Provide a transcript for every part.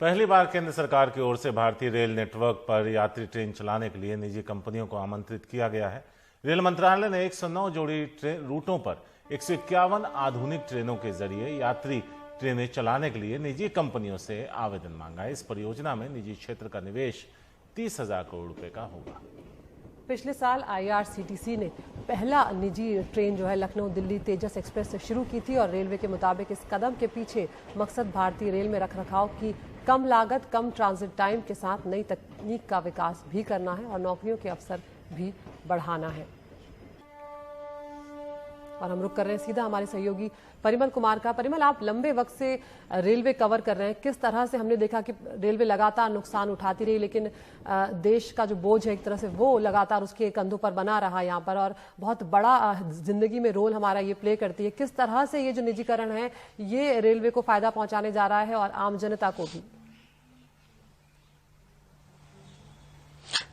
पहली बार केंद्र सरकार की ओर से भारतीय रेल नेटवर्क पर यात्री ट्रेन चलाने के लिए निजी कंपनियों को आमंत्रित किया गया है। रेल मंत्रालय ने 109 जोड़ी ट्रेन रूटों पर 151 आधुनिक ट्रेनों के जरिए यात्री ट्रेनें चलाने के लिए निजी कंपनियों से आवेदन मांगा है। इस परियोजना में निजी क्षेत्र का निवेश 30,000 करोड़ रुपए का होगा। पिछले साल IRCTC ने पहला निजी ट्रेन जो है लखनऊ दिल्ली तेजस एक्सप्रेस से शुरू की थी और रेलवे के मुताबिक इस कदम के पीछे मकसद भारतीय रेल में रखरखाव की कम लागत, कम ट्रांजिट टाइम के साथ नई तकनीक का विकास भी करना है और नौकरियों के अवसर भी बढ़ाना है। और हम रुक कर रहे हैं सीधा हमारे सहयोगी परिमल कुमार का। परिमल, आप लंबे वक्त से रेलवे कवर कर रहे हैं, किस तरह से हमने देखा कि रेलवे लगातार नुकसान उठाती रही, लेकिन देश का जो बोझ है एक तरह से वो लगातार उसके कंधों पर बना रहा यहाँ पर और बहुत बड़ा जिंदगी में रोल हमारा ये प्ले करती है। किस तरह से ये जो निजीकरण है ये रेलवे को फायदा पहुंचाने जा रहा है और आम जनता को भी?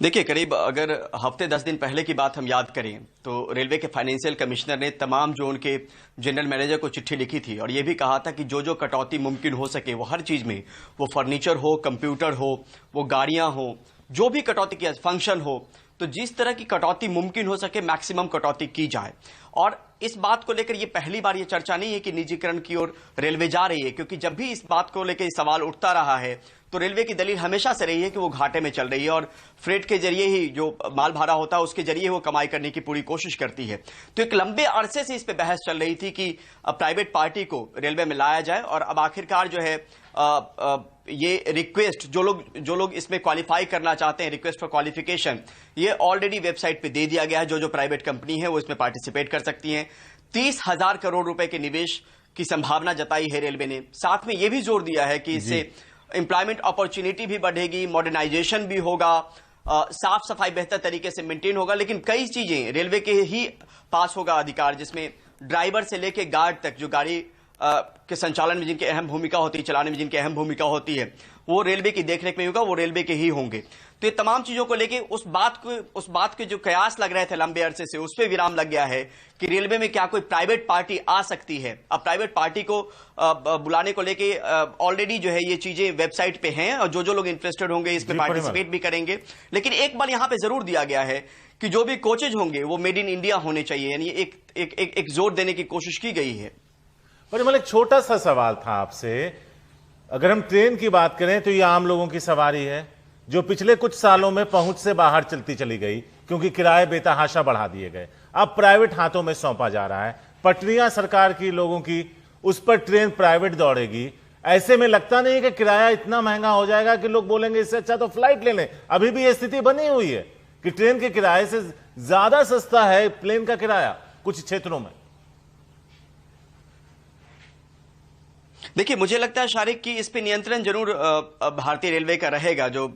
देखिए, करीब अगर हफ्ते 10 दिन पहले की बात हम याद करें तो रेलवे के फाइनेंशियल कमिश्नर ने तमाम जोन के जनरल मैनेजर को चिट्ठी लिखी थी और यह भी कहा था कि जो जो कटौती मुमकिन हो सके वो हर चीज में, वो फर्नीचर हो, कंप्यूटर हो, वो गाड़ियां हो, जो भी कटौती की फंक्शन हो, तो जिस तरह की कटौती मुमकिन हो सके मैक्सिमम कटौती की जाए। और इस बात को लेकर ये पहली बार ये चर्चा नहीं है कि निजीकरण की ओर रेलवे जा रही है, क्योंकि जब भी इस बात को लेकर सवाल उठता रहा है तो रेलवे की दलील हमेशा से रही है कि वो घाटे में चल रही है और फ्रेट के जरिए ही जो माल भाड़ा होता है उसके जरिए वो कमाई करने की पूरी कोशिश करती है। तो एक लंबे अरसे से इस पे बहस चल रही थी कि प्राइवेट पार्टी को रेलवे में लाया जाए और अब आखिरकार जो है ये रिक्वेस्ट जो लोग इसमें क्वालिफाई करना चाहते हैं, रिक्वेस्ट फॉर क्वालिफिकेशन, ये ऑलरेडी वेबसाइट पे दे दिया गया है। जो प्राइवेट कंपनी है वो इसमें पार्टिसिपेट कर सकती हैं। 30,000 करोड़ रुपए के निवेश की संभावना जताई है रेलवे ने। साथ में यह भी जोर दिया है कि इससे एम्प्लॉयमेंट अपॉर्चुनिटी भी बढ़ेगी, मॉडर्नाइजेशन भी होगा, साफ सफाई बेहतर तरीके से मेंटेन होगा, लेकिन कई चीजें रेलवे के ही पास होगा अधिकार, जिसमें ड्राइवर से लेके गार्ड तक जो गाड़ी के संचालन में जिनकी अहम भूमिका होती है, चलाने में जिनकी अहम भूमिका होती है, वो रेलवे की देखरेख में होगा, वो रेलवे के ही होंगे। तो ये तमाम चीजों को लेके उस बात के जो कयास लग रहे थे लंबे अरसे से, उस पर विराम लग गया है कि रेलवे में क्या कोई प्राइवेट पार्टी आ सकती है। अब प्राइवेट पार्टी को बुलाने को लेके ऑलरेडी जो है ये चीजें वेबसाइट पे हैं और जो लोग इंटरेस्टेड होंगे इसमें पार्टिसिपेट भी करेंगे। लेकिन एक बार यहां पे जरूर दिया गया है कि जो भी कोचेज होंगे वो मेड इन इंडिया होने चाहिए, यानी एक जोर देने की कोशिश की गई है। परिमल, एक छोटा सा सवाल था आपसे। अगर हम ट्रेन की बात करें तो ये आम लोगों की सवारी है जो पिछले कुछ सालों में पहुंच से बाहर चलती चली गई क्योंकि किराए बेतहाशा बढ़ा दिए गए। अब प्राइवेट हाथों में सौंपा जा रहा है, पटरियां सरकार की, लोगों की, उस पर ट्रेन प्राइवेट दौड़ेगी। ऐसे में लगता नहीं कि किराया इतना महंगा हो जाएगा कि लोग बोलेंगे इससे अच्छा तो फ्लाइट ले लें। अभी भी यह स्थिति बनी हुई है कि ट्रेन के किराए से ज्यादा सस्ता है प्लेन का किराया कुछ क्षेत्रों में। देखिए, मुझे लगता है शारिक कि इस पे नियंत्रण जरूर भारतीय रेलवे का रहेगा। जो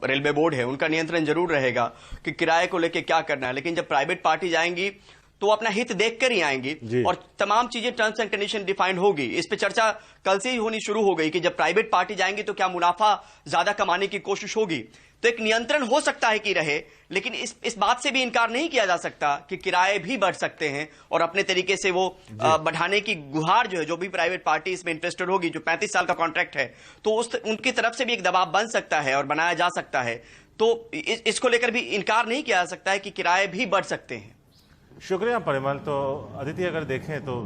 रेलवे बोर्ड है उनका नियंत्रण जरूर रहेगा कि किराए को लेके क्या करना है। लेकिन जब प्राइवेट पार्टी जाएंगी तो अपना हित देखकर ही आएंगी और तमाम चीजें टर्म्स एंड कंडीशन डिफाइंड होगी। इस पे चर्चा कल से ही होनी शुरू हो गई कि जब प्राइवेट पार्टी जाएंगी तो क्या मुनाफा ज्यादा कमाने की कोशिश होगी। तो एक नियंत्रण हो सकता है कि रहे, लेकिन इस बात से भी इनकार नहीं किया जा सकता कि किराए भी बढ़ सकते हैं और अपने तरीके से वो बढ़ाने की गुहार जो है, जो भी प्राइवेट पार्टी इसमें इंटरेस्टेड होगी, जो 35 साल का कॉन्ट्रैक्ट है, तो उनकी तरफ से भी एक दबाव बन सकता है और बनाया जा सकता है। तो इसको लेकर भी इनकार नहीं किया जा सकता है कि किराए भी बढ़ सकते हैं। शुक्रिया परिमल। तो अदिति, अगर देखें तो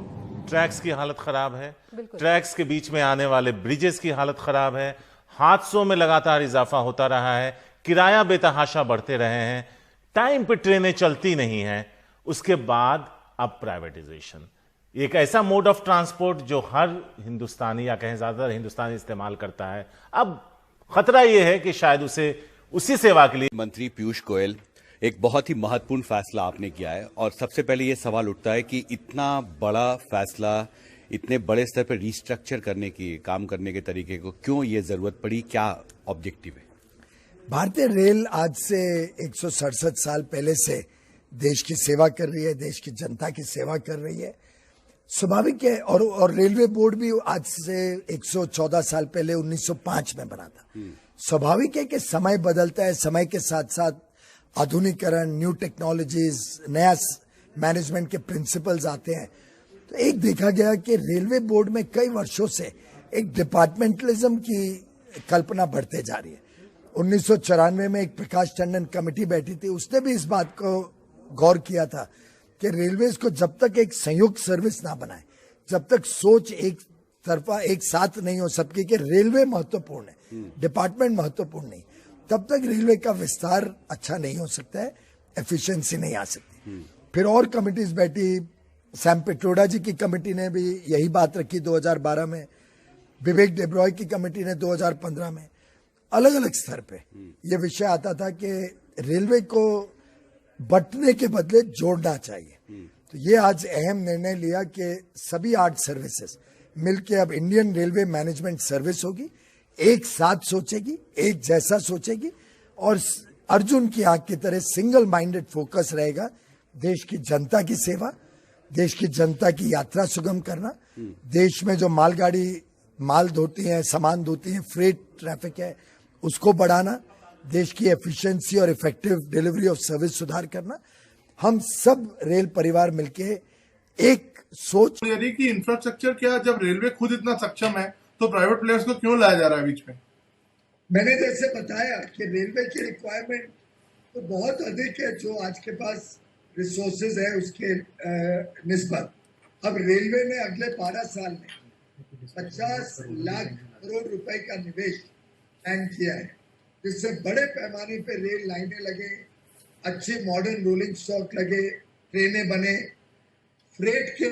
ट्रैक्स की हालत खराब है, ट्रैक्स के बीच में आने वाले ब्रिजेस की हालत खराब है, हादसों में लगातार इजाफा होता रहा है, किराया बेतहाशा बढ़ते रहे हैं, टाइम पे ट्रेनें चलती नहीं हैं। उसके बाद अब प्राइवेटाइजेशन, एक ऐसा मोड ऑफ ट्रांसपोर्ट जो हर हिंदुस्तानी या कहें ज्यादातर हिंदुस्तानी इस्तेमाल करता है। अब खतरा यह है कि शायद उसे उसी सेवा के लिए मंत्री पीयूष गोयल, एक बहुत ही महत्वपूर्ण फैसला आपने किया है और सबसे पहले यह सवाल उठता है कि इतना बड़ा फैसला, इतने बड़े स्तर पर रिस्ट्रक्चर करने की, काम करने के तरीके को क्यों ये जरूरत पड़ी, क्या ऑब्जेक्टिव है? भारतीय रेल आज से 167 साल पहले से देश की सेवा कर रही है, देश की जनता की सेवा कर रही है। स्वाभाविक है। और रेलवे बोर्ड भी आज से 114 साल पहले 1905 में बना था। स्वाभाविक है कि समय बदलता है, समय के साथ साथ आधुनिकीकरण, न्यू टेक्नोलॉजीज, नया मैनेजमेंट के प्रिंसिपल्स आते हैं। तो एक देखा गया कि रेलवे बोर्ड में कई वर्षों से एक डिपार्टमेंटलिज्म की कल्पना बढ़ते जा रही है। 1994 में एक प्रकाश टंडन कमेटी बैठी थी, उसने भी इस बात को गौर किया था कि रेलवेज को जब तक एक संयुक्त सर्विस ना बनाए, जब तक सोच एक तरफा एक साथ नहीं हो सकती कि रेलवे महत्वपूर्ण है, डिपार्टमेंट महत्वपूर्ण नहीं, तब तक रेलवे का विस्तार अच्छा नहीं हो सकता है, एफिशिएंसी नहीं आ सकती। फिर और कमिटीज बैठी, सैम पिट्रोडा जी की कमेटी ने भी यही बात रखी 2012 में, विवेक डेब्रॉय की कमेटी ने 2015 में। अलग अलग स्तर पे ये विषय आता था कि रेलवे को बंटने के बदले जोड़ना चाहिए। तो ये आज अहम निर्णय लिया कि सभी 8 सर्विसेज मिलके अब इंडियन रेलवे मैनेजमेंट सर्विस होगी, एक साथ सोचेगी, एक जैसा सोचेगी और अर्जुन की आंख की तरह सिंगल माइंडेड फोकस रहेगा देश की जनता की सेवा, देश की जनता की यात्रा सुगम करना, देश में जो मालगाड़ी माल धोती हैं, सामान धोती हैं, फ्रेट ट्रैफिक है उसको बढ़ाना, देश की एफिशिएंसी और इफेक्टिव डिलीवरी ऑफ सर्विस सुधार करना। हम सब रेल परिवार मिलके एक सोच। यानी कि इंफ्रास्ट्रक्चर क्या, जब रेलवे खुद इतना सक्षम है तो प्राइवेट प्लेयर्स को क्यों लाया जा रहा है बीच में? मैंने जैसे बताया कि रेलवे की रिक्वायरमेंट तो बहुत अधिक है जो आज के पास रिसोर्सेज है उसके निस्बत। अब रेलवे ने अगले 12 साल में 50 लाख करोड़ रुपए का निवेश प्लान किया है, जिससे बड़े पैमाने पे रेल लाइनें लगे, अच्छी मॉडर्न रोलिंग स्टॉक लगे, ट्रेनें बने, फ्रेट के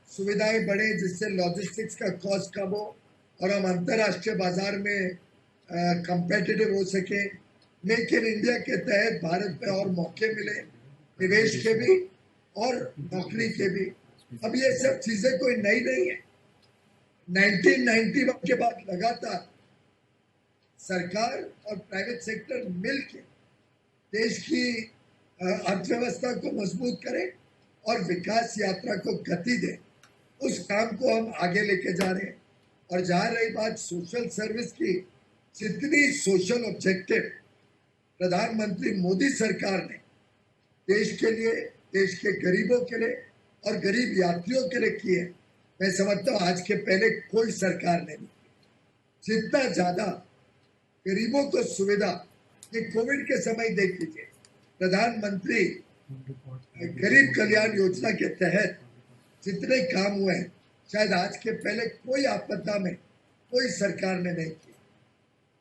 सुविधाएं बढ़े जिससे लॉजिस्टिक्स का कॉस्ट कम हो और हम अंतर्राष्ट्रीय बाजार में कंपेटिटिव हो सके। मेक इन इंडिया के तहत भारत में और मौके मिले, निवेश के भी और नौकरी के भी। अब ये सब चीजें कोई नई नहीं है। 1991 के बाद लगातार सरकार और प्राइवेट सेक्टर मिलकर देश की अर्थव्यवस्था को मजबूत करें और विकास यात्रा को गति दें, उस काम को हम आगे लेके जा रहे हैं। और जहां रही बात सोशल सर्विस की, जितनी सोशल ऑब्जेक्टिव प्रधानमंत्री मोदी सरकार ने देश के लिए, देश के गरीबों के लिए और गरीब यात्रियों के लिए किए, मैं समझता हूँ आज के पहले कोई सरकार ने नहीं। जितना ज्यादा गरीबों को सुविधा, ये कोविड के समय देख लीजिए, प्रधानमंत्री गरीब कल्याण योजना के तहत जितने काम हुए हैं शायद आज के पहले कोई आपदा में कोई सरकार ने नहीं किया।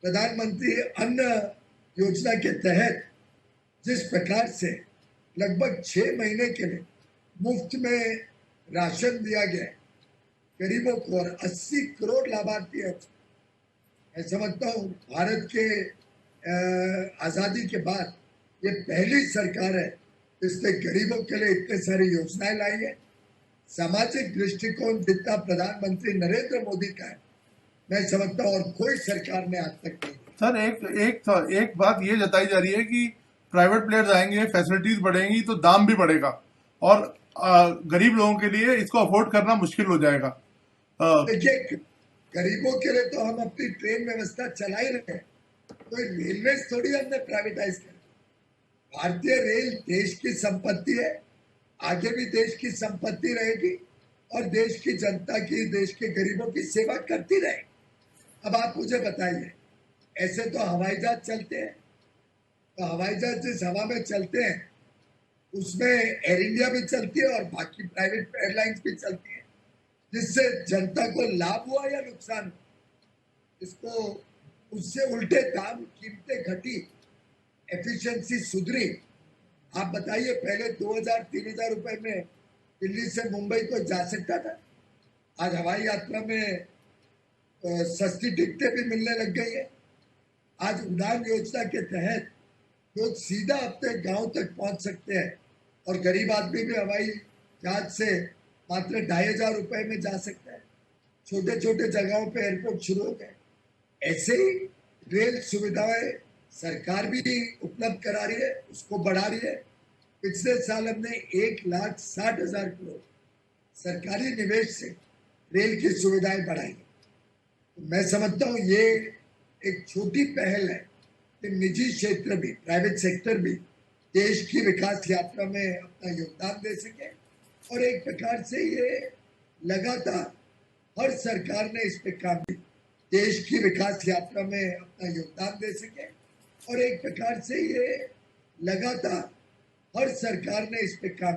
प्रधानमंत्री अन्न योजना के तहत जिस प्रकार से लगभग 6 महीने के लिए मुफ्त में राशन दिया गया गरीबों को और 80 करोड़ लाभार्थी है। मैं समझता हूँ भारत के आजादी के बाद ये पहली सरकार है जिसने गरीबों के लिए इतने सारी योजनाएं लाई है। सामाजिक दृष्टिकोण जितना प्रधानमंत्री नरेंद्र मोदी का है, मैं समझता हूँ और कोई सरकार ने आज तक नहीं। सर एक बात ये जताई जा रही है कि प्राइवेट प्लेयर्स आएंगे, फैसिलिटीज बढ़ेंगी तो दाम भी बढ़ेगा और गरीब लोगों के लिए इसको अफोर्ड करना मुश्किल हो जाएगा। देखिए, गरीबों के लिए तो हम अपनी ट्रेन व्यवस्था चला ही रहे हैं, कोई रेलवे थोड़ी हमने प्राइवेटाइज कर। भारतीय रेल देश की संपत्ति है, आगे भी देश की संपत्ति रहेगी और देश की जनता की, देश के गरीबों की सेवा करती रहेगी। अब आप मुझे बताइए, ऐसे तो हवाई जहाज चलते हैं, तो हवाई जहाज जिस हवा में चलते हैं उसमें एयर इंडिया भी चलती है और बाकी प्राइवेट एयरलाइंस भी चलती है, जिससे जनता को लाभ हुआ या नुकसान हुआ? इसको उससे उल्टे दाम, कीमतें घटी, एफिशिएंसी सुधरी। आप बताइए, पहले 2000-3000 रुपए में दिल्ली से मुंबई को जा सकता था, आज हवाई यात्रा में सस्ती टिकटें भी मिलने लग गई है। आज उड़ान योजना के तहत लोग सीधा अपने गांव तक पहुंच सकते हैं और गरीब आदमी भी हवाई जहाज से मात्र 2500 रुपए में जा सकता है। छोटे छोटे जगहों पे एयरपोर्ट शुरू हो गए। ऐसे ही रेल सुविधाएं सरकार भी उपलब्ध करा रही है, उसको बढ़ा रही है। पिछले साल हमने 1,60,000 करोड़ सरकारी निवेश से रेल की सुविधाएं बढ़ाई। तो मैं समझता हूँ ये एक छोटी पहल है कि निजी क्षेत्र भी, प्राइवेट सेक्टर भी देश की विकास यात्रा में अपना योगदान दे सके और एक प्रकार से ये लगातार हर सरकार ने इस पे काम किया, देश की विकास यात्रा में अपना योगदान दे सके। और एक प्रकार से ये लगातार हर सरकार ने इस पे काम